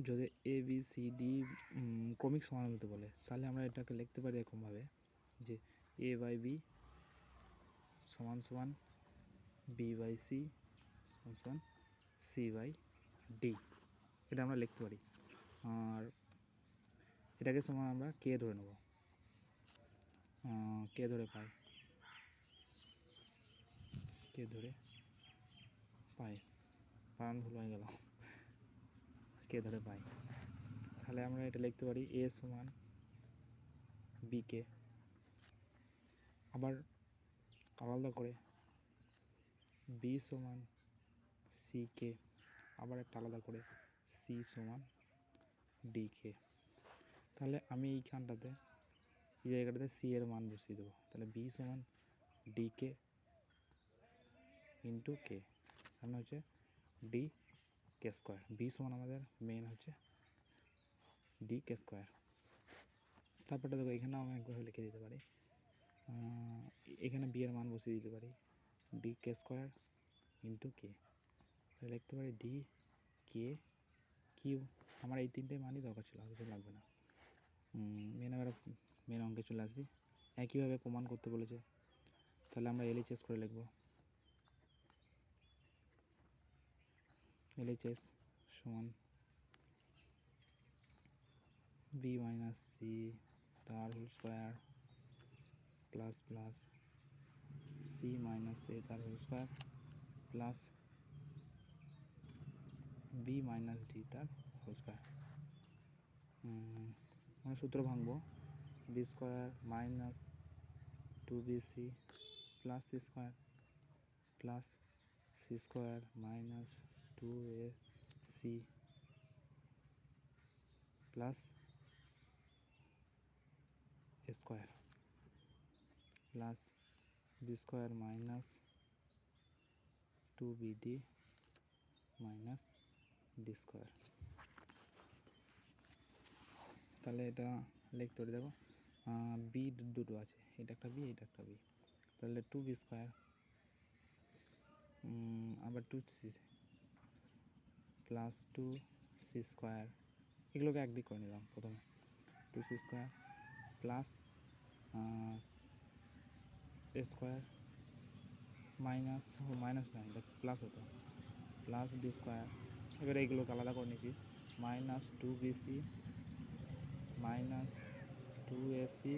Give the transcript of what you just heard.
যদি A B C D ক্রমিক সমানুপাতে বলে তাহলে আমরা এটাকে লিখতে পারি এরকমভাবে যে এ বাই বি সমান সমান বি বাই সি সমান সমান সি বাই ডি, এটা আমরা লিখতে পারি। আর এটাকে সমান আমরা কে ধরে নেব, কে ধরে পাই, কে ধরে পাই, বানান ভুল হয়ে গেল, কে ধরে পাই। তাহলে আমরা এটা লিখতে পারি এ সমান বি কে, আবার আলাদা করে বি সমান সি কে, আবার একটা আলাদা করে সি সমান ডি কে। তাহলে আমি এইখানটাতে এই জায়গাটাতে সি এর মান বসিয়ে দেবো, তাহলে বি সমান ডি কে ইন্টু কে, কারণ হচ্ছে ডি কে স্কোয়ার, বি সমান আমাদের মেন হচ্ছে ডি কে স্কোয়ার। তারপরটা দেখো এখানে আমি একভাবে লিখে দিতে পারি, এখানে বি এর মান বসিয়ে দিতে পারি ডি কে স্কোয়ার ইন্টু কে, তাহলে লিখতে পারি ডি কে কিউ। আমার এই তিনটে মানই দরকার ছিল, কিছু লাগবে না। মেন অঙ্কে চলে আসি, একইভাবে প্রমাণ করতে বলেছে, তাহলে আমরা এলএইচএস করে লিখব। এলএইচএস সমান বি মাইনাস সি তার whole square plus plus C minus A তার whole square plus B minus D তার হোল স্কোয়ার। আমরা সূত্র ভাঙবো, B square minus two B C plus C square plus C square minus two A C plus A square plus B square minus two B D minus D square. তাহলে এটা লিখতে পারি, দেখো B দুটো আছে, এটা একটা বি এটা একটা বি, তাহলে টু বি স্কোয়ার আবার two C plus two C square, এগুলোকে একদিক করে নিলাম প্রথমে, two C square plus A square minus minus নাই প্লাস হতো প্লাস ডি স্কোয়ার। এবারে এইগুলোকে আলাদা করে নিয়েছি, minus two B C minus two A C